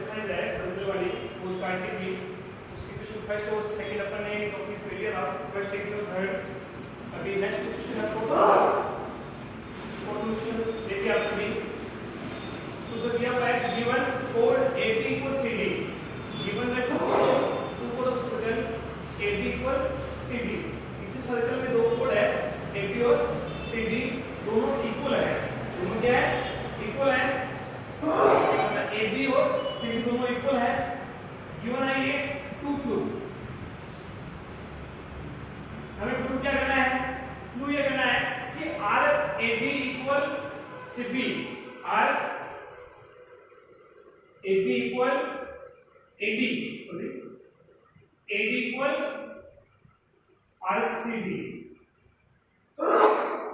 Exercise है circle वाली वो स्टार्ट की थी, उसकी क्वेश्चन फर्स्ट और सेकंड अपन ने कंप्लीट कर लिया था, फर्स्ट सेकंड और थर्ड। अभी नेक्स्ट क्वेश्चन है फोर्थ क्वेश्चन देखिए आप सभी। तो जो दिया हुआ है गिवन कोड AB equal CD, given that two कोड of circle AB equal CD। इसी सर्कल में दो कोड है AB और CD, दोनों इक्वल है, दोनों क्या है इक्वल है, मतलब AB और CD दोनों इक्वल है। गिवन है ये 2 हमें प्रूव क्या करना है, प्रूव ये करना है कि RAB equal CB, RAB equal AD, sorry AD equal RCD,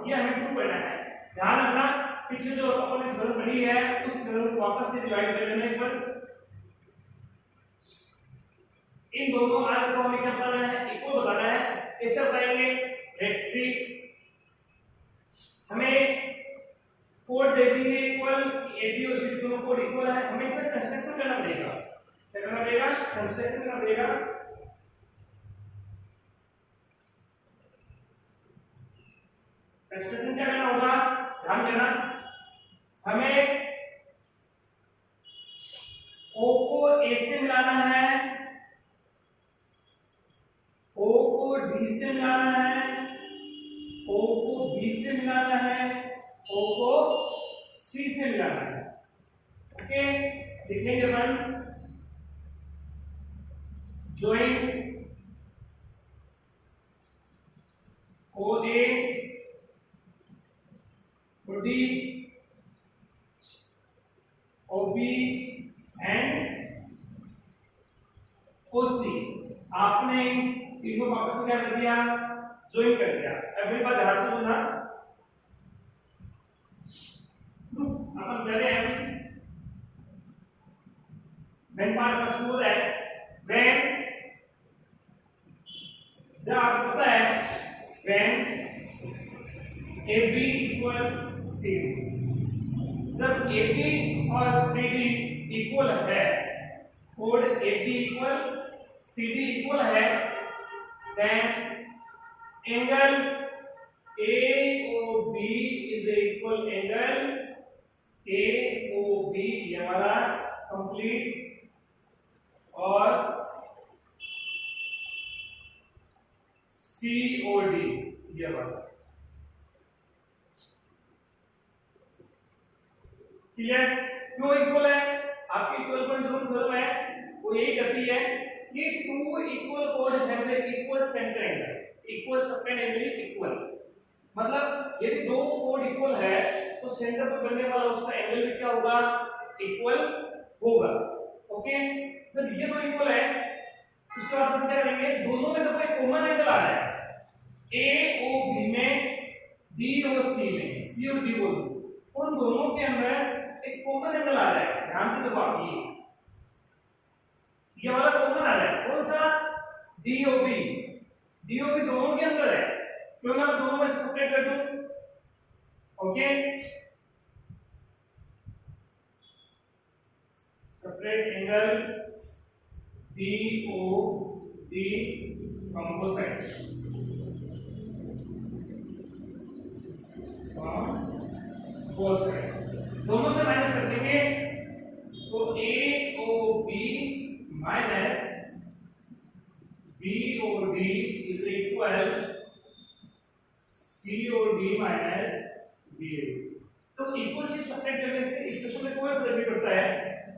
ये हमें प्रूव करना है। ध्यान रखना पीछे जो अपन ने थ्योरम पढ़ी है उस थ्योरम को वापस से डिवाइड कर लेना एक बार। इन दोनों आर को हमें क्या बताना है, इक्वल बताना है। कैसे बताएंगे, लेट्स सी। हमें कोड दे दी है इक्वल, एबी और सीडी दोनों कोड इक्वल है, हमें इसमें कंस्ट्रक्शन करना पड़ेगा। क्या करना पड़ेगा, कंस्ट्रक्शन करना पड़ेगा। कंस्ट्रक्शन क्या करना होगा, ध्यान देना, हमें O को A से मिलाना है, O को D से मिलाना है, O को B से मिलाना है, O को C से मिलाना है। ओके, लिखेंगे अपन join OA OD OB and OC। आपने तीनों वापस क्या कर दिया, ज्वाइन कर दिया। अगली बात ध्यान से सुनना, अपन पहले मेन पार्ट का स्कूल है व्हेन, जब आपको पता है व्हेन AB इक्वल CD, जब AB और CD इक्वल है, कोड AB इक्वल CD इक्वल है, then angle AOB is equal angle AOB, ये हमारा कंप्लीट, और COD ये वाला क्लियर। क्यों इक्वल है, आपकी इक्वल पॉइंट थ्योरम है वो यही कहती है कि टू इक्वल कोड have equal centre angle, equal subtend angle equal, मतलब यदि दो कोड इक्वल है तो सेंटर पर बनने वाला उसका एंगल भी क्या होगा, इक्वल होगा। ओके, जब ये दो इक्वल है उसके बाद हम क्या करेंगे, दोनों में देखो एक कॉमन एंगल आ रहा है, AOB में, D और C में, C और D बोलो, उन दोनों के अंदर एक कॉमन एंगल आ रहा है। ध्यान से देखो आप, ये वाला कॉमन आ रहा है, कौन सा, DOB, DOB दोनों के अंदर है, क्यों ना मैं दोनों में सेपरेट कर दूं। Okay, separate angle DOD from both sides, both side, दोनों से माइनस कर देंगे तो AOB minus BOD is equal COD minus BOD। तो इक्वल चीज सब्ट्रैक्ट करने से इक्वेशन में कोई फर्क नहीं पड़ता है,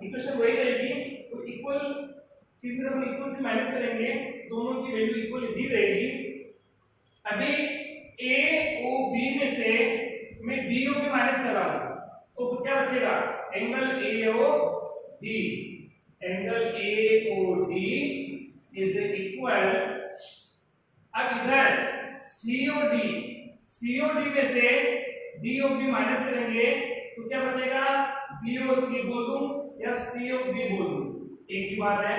इक्वेशन वही रहेगी। तो इक्वल चीज में हम इक्वल से माइनस करेंगे, दोनों की वैल्यू इक्वल ही रहेगी। अभी AOB में से मैं DOB माइनस कर रहा हूं तो क्या बचेगा, angle AOD, angle AOD is equal, अब इधर COD में से DOB माइनस करेंगे तो क्या बचेगा, BOC बोल दूं या COB बोल दूं, एक ही बात है।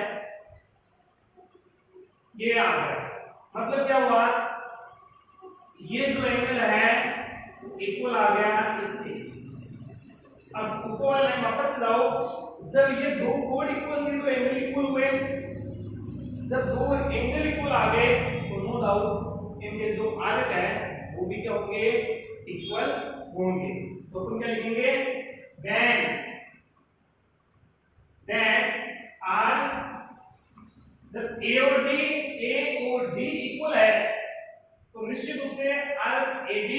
ये आ गया, मतलब क्या हुआ, ये जो एंगल है इक्वल आ गया इसके, अब ऊपर वाला लाइन वापस जाओ, जब ये दो कोड इक्वल थे तो एंगल इक्वल हुए, जब दो एंगल इक्वल आ गए तो नो डाउट इनके जो आर्क है वो भी क्या होंगे, इक्वल होंगे। तो अपन क्या लिखेंगे, देन आर, जब ए और डी इक्वल है तो निश्चित रूप से arc AD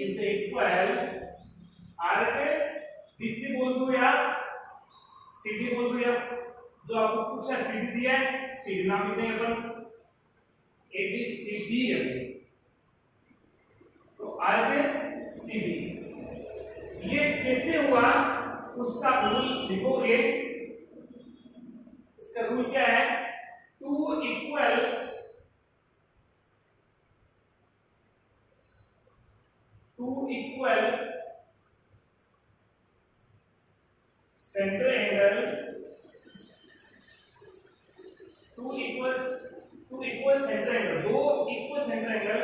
is the equal arc BC बोल दूं या CD बोल दूं, या जो आपको पूछा CD दिया है CD नाम लिखते हैं अपन, ABCD है तो आर्क CD। ये कैसे हुआ उसका रूल लिखोगे, इसका रूल क्या है, two equal centre angle, two equal centre angle, दो equal centre angle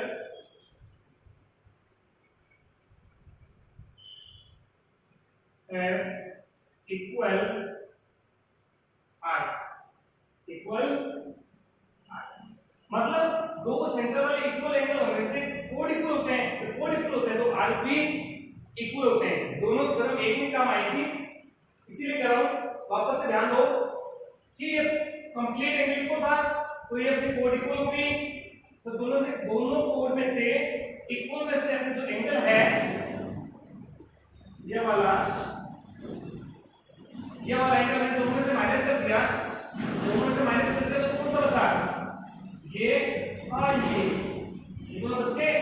equal are, मतलब दो सेंटर वाले इक्वल एंगल होने से कोड इक्वल होते हैं, तो कोड इक्वल होते हैं तो आर्क भी इक्वल होते हैं, दोनों थ्योरम एक में काम आएगी। इसीलिए कह रहा हूं, वापस से ध्यान दो कि ये कंप्लीट एंगल इक्वल था तो ये अपनी कोड इक्वल हो गई, तो दोनों कोड में से इक्वल में से अपने जो एंगल है ये वाला एंगल है, दोनों में से माइनस कर दिया, दोनों में से माइनस कर दिया तो कौन सा बचा, ये और ये दोनों बच गए।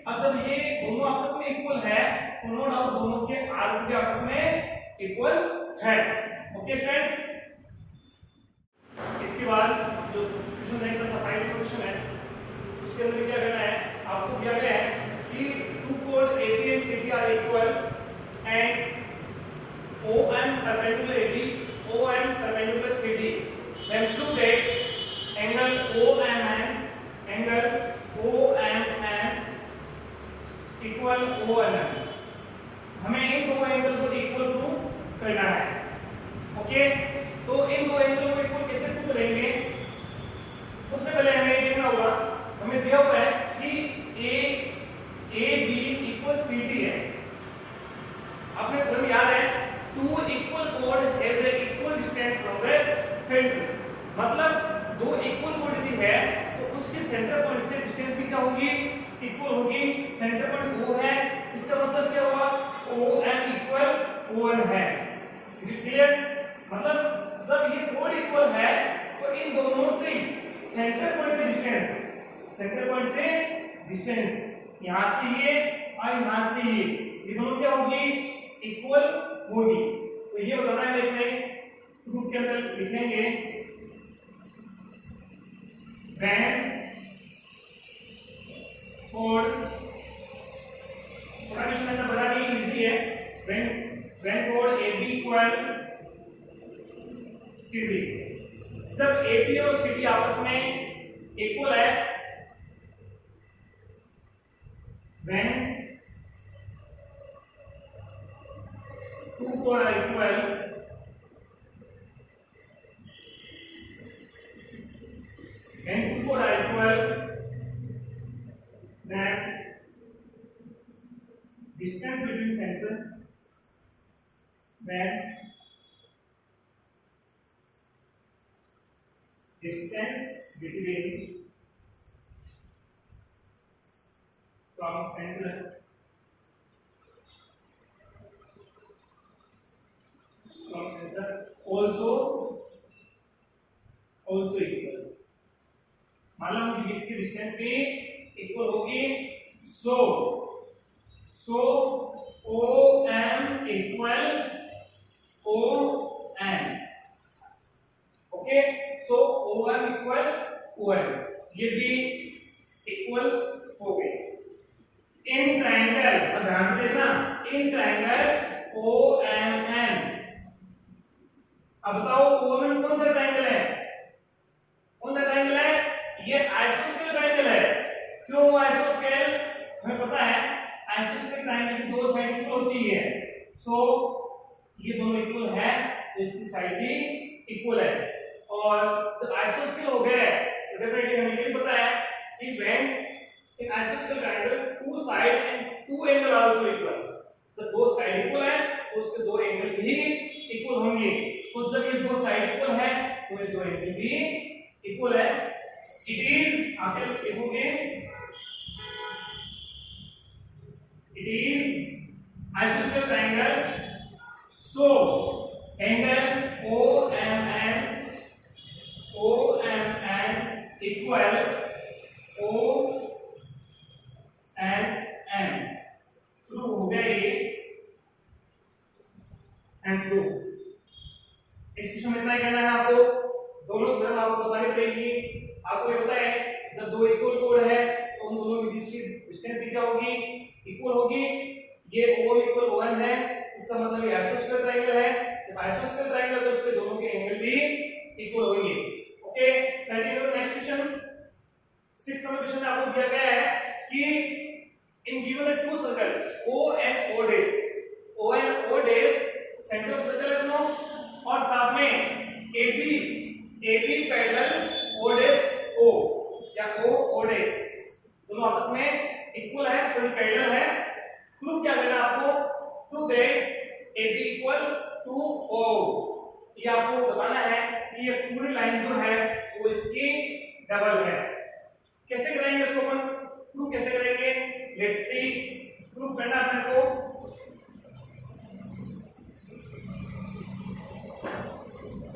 अब जब ये दोनों आपस में इक्वल है तो नो डाउट दोनों के आर्क भी आपस में इक्वल है। ओके स्टूडेंट्स, इसके बाद जो क्वेश्चन नेक्स्ट नंबर 5 क्वेश्चन है उसके अंदर क्या करना है, आपको दिया गया है कि टू कोड AB and CD are equal and OM perpendicular AD, OM perpendicular CD, then to get angle OMN equal ONM, हमें इन दो एंगल को इक्वल प्रूव करना है। ओके, तो इन दो एंगल को इक्वल कैसे प्रूव करेंगे, सबसे पहले हमें ये देखना होगा, हमें दिया हुआ है कि AB equal CD है, आपने थोड़ा याद है, two equal chord have the equal distance from the center, मतलब दो इक्वल कोड यदि है तो उसके सेंटर पॉइंट से डिस्टेंस भी क्या होगी, इक्वल होगी। सेंटर पॉइंट O है, इसका मतलब क्या हुआ, OM इक्वल ON है, क्लियर। मतलब जब ये कोड इक्वल है तो इन दोनों के सेंटर पॉइंट से डिस्टेंस यहां से ये और यहां से ये दोनों क्या होगी, इक्वल होगी। तो ये बताना है, इसमें प्रूफ के अंदर लिखेंगे when chord, थोड़ा क्वेश्चन ऐसा बड़ा नहीं, इजी है, when chord AB equal CD, जब AB और CD आपस में इक्वल है, when two chord are equal, when two chord are equal, then distance between center, then distance between from center also equal, मान लो उनके बीच की डिस्टेंस भी इक्वल होगी, सो OM equal ON, okay, so OM equal ON, ये भी equal हो गए। In triangle, ध्यान से देखना, इन ट्रायंगल OMN, अब बताओ OMN कौन सा ट्रायंगल है, कौन सा ट्रायंगल है, ये आइसोस्केल ट्रायंगल है। क्यों आइसोस्केल, हमें पता है आइसोस्केल ट्रायंगल की दो दो साइड इक्वल होती है, सो ये दोनों इक्वल है तो इसकी साइड भी इक्वल है। और जब आइसोस्केल हो गया है तो डेफिनेटली हमें ये भी पता है कि व्हेन इन आइसोस्केल triangle two side and two angle are also equal, जब दो साइड इक्वल है तो उसके दो एंगल भी इक्वल होंगे। तो जब ये दो साइड इक्वल है तो ये दो एंगल भी इक्वल है। इट इज आगे लिखोगे, इट इज आइसोस्केल triangle so angle OMN equal OMN prove हो गया ये एंड प्रूव। इस क्वेश्चन में इतना ही करना है आपको, दोनों थ्योरम आपको बतानी पड़ेगी। आपको ये पता है जब दो इक्वल कोड है तो उन दोनों के बीच की डिस्टेंस भी क्या होगी, इक्वल होगी। ये O इक्वल ON है, इसका मतलब ये आइसोस्केल ट्रायंगल है। जब आइसोस्केल ट्रायंगल है तो उसके दोनों के एंगल भी इक्वल होंगे। Okay, continue next question. 6th number question में आपको दिया गया है कि in given the two circle O and O dash, O and O dash centre of circle है दोनों, और साथ में AB parallel O dash O या O dash दोनों आपस में इक्वल है, सॉरी पैरेलल है। प्रूव क्या करना है आपको, to the AB equal to O, ये आपको बताना है कि ये पूरी लाइन जो है वो इसकी डबल है। कैसे करेंगे इसको अपन प्रूव कैसे करेंगे, लेट्स सी। प्रूव करना अपने को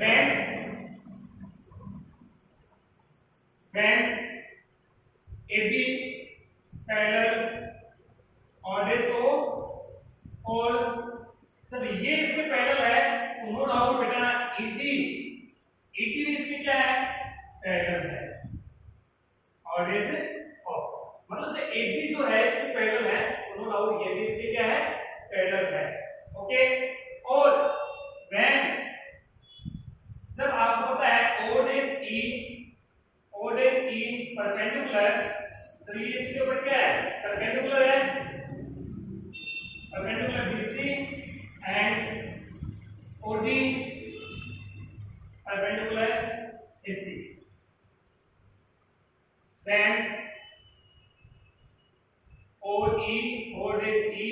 when AB पैरेलल और this O, और जब ये इसके पैरेलल है तो नो डाउट बेटा ED भी इसमें क्या है, पैरेलल है। और this O मतलब जो AB जो है इसके पैरेलल है तो नो डाउट ये भी इसके क्या है, पैरेलल है। ओके, और when जब आपको पता है O dash E परपेंडिकुलर, तो ये इसके ऊपर क्या है, परपेंडिकुलर है, perpendicular BC and OD perpendicular AC, then O dash E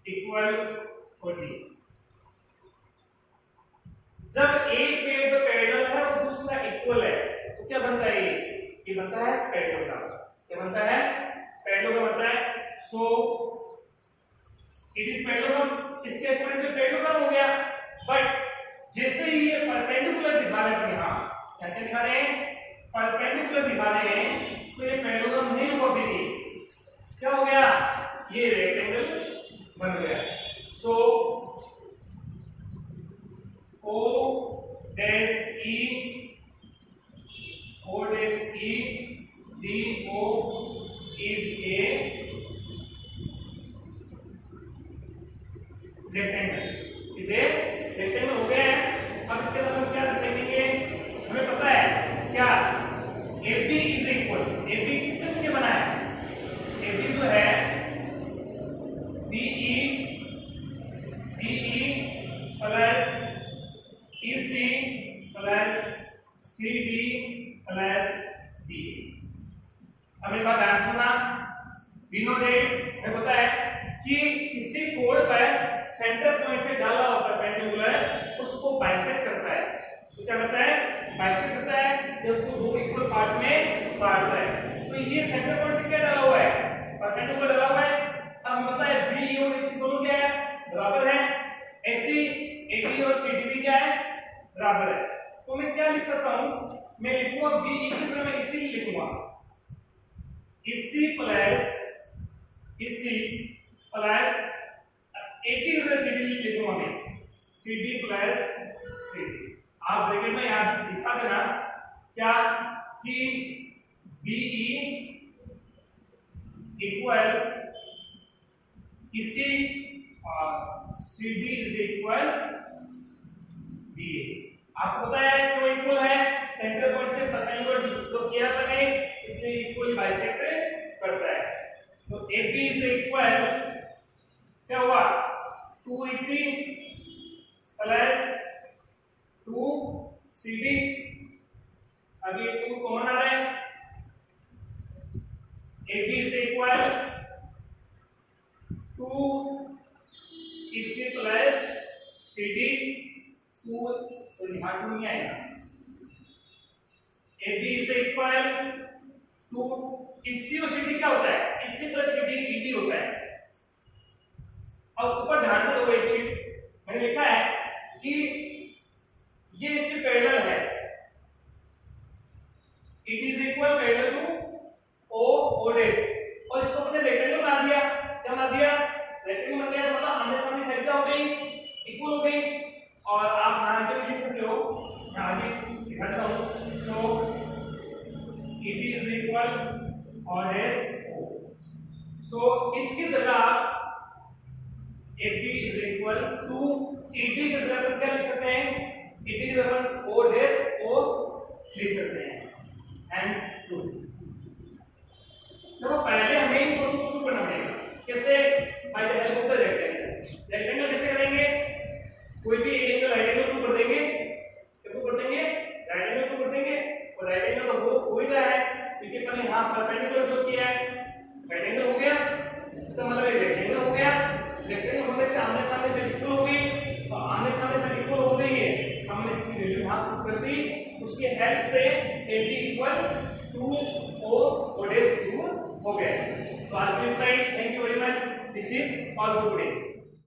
equal OD। जब एक पेड़ पे पैरेलल है और दूसरा इक्वल है तो क्या बनता है, ये बनता है पैरेललोग्राम। क्या बनता है, पैरेललोग्राम बनता है। सो इट इज पैरेललोग्राम, इसके अकॉर्डिंग तो पैरेललोग्राम हो गया। बट जैसे ही ये परपेंडिकुलर दिखा रहे हैं, यहां क्या क्या दिखा रहे हैं, परपेंडिकुलर दिखा रहे हैं, तो ये पैरेललोग्राम नहीं हुआ, फिर ये क्या हो गया, ये रेक्टेंगल बन गया। सो O dash E DO is a rectangle, हो गया है। अब इसके बाद हम क्या देखेंगे, हमें पता है क्या, AB is equal, AB किससे मुझे बना है, AB जो है BE plus EC plus CD plus DE। अब एक बात ध्यान सुनना, we know that हमें पता है कि किसी कोड पर सेंटर पॉइंट से डाला हुआ परपेंडिकुलर उसको बाइसेक्ट करता है। उसको क्या करता है, बाइसेक्ट करता है, या उसको दो इक्वल पार्ट्स में बांटता है। तो ये सेंटर पॉइंट से क्या डाला हुआ है, परपेंडिकुलर डाला हुआ है। अब हमें पता है BE और EC दोनों क्या है, बराबर है। AC AD और CD भी क्या है, बराबर है। तो मैं क्या लिख सकता हूं, मैं लिखूंगा BE की जगह मैं EC लिखूंगा, EC प्लस AD की जगह CD लिखूंगा मैं, CD प्लस CD। आप ब्रैकेट में यहां लिखा देना क्या कि BE इक्वल EC और CD इज इक्वल BA। आपको पता है क्यों इक्वल है, सेंटर पॉइंट से परपेंडिकुलर तो किया मैंने, इसलिए इक्वल बाइसेक्ट करता है। तो AB इज इक्वल क्या हुआ 2EC प्लस 2CD, अभी 2 कॉमन आ रहा है, AB is equal 2EC plus CD, 2 sorry यहाँ 2 नहीं आएगा, AB इज इक्वल 2 EC और CD क्या होता है, EC प्लस CD ED होता है। अब ऊपर ध्यान से देखो एक चीज मैंने लिखा है कि ये इसके पैरेलल है, it is equal parallel to O dash, और इसको अपने रेक्टेंगल बना दिया, क्या बना दिया, रेक्टेंगल बन गया, मतलब आमने सामने साइड क्या हो गई, इक्वल हो गई। और आप नाम पे भी लिख सकते हो, मैं आगे दिखा देता हूं, so it is equal O dash O, सो इसकी जगह आप AB is equal to ED की जगह पर क्या लिख सकते हैं, ED की जगह पर O डैश O लिख सकते हैं, hence 2। देखो पहले हमें इनको प्रूव करना पड़ेगा, कैसे, by the help of the rectangle. Rectangle कैसे करेंगे, कोई भी एंगल राइट एंगल प्रूव कर देंगे, क्या प्रूव कर देंगे, राइट एंगल प्रूव कर देंगे, और राइट एंगल तो हो ही रहा है क्योंकि अपन यहां परपेंडिकुलर जो किया है, राइट एंगल हो गया, इसका मतलब ये रेक्टेंगल हो गया, रेक्टेंगल होने से आमने सामने से इक्वल हो गई, तो आमने सामने से इक्वल हो गई है, हमने इसकी वैल्यू यहां पुट कर दी, उसके हेल्प से AB इक्वल 2O डैश 2 हो गया। तो आज के लिए इतना ही, thank you very much, this is all for today.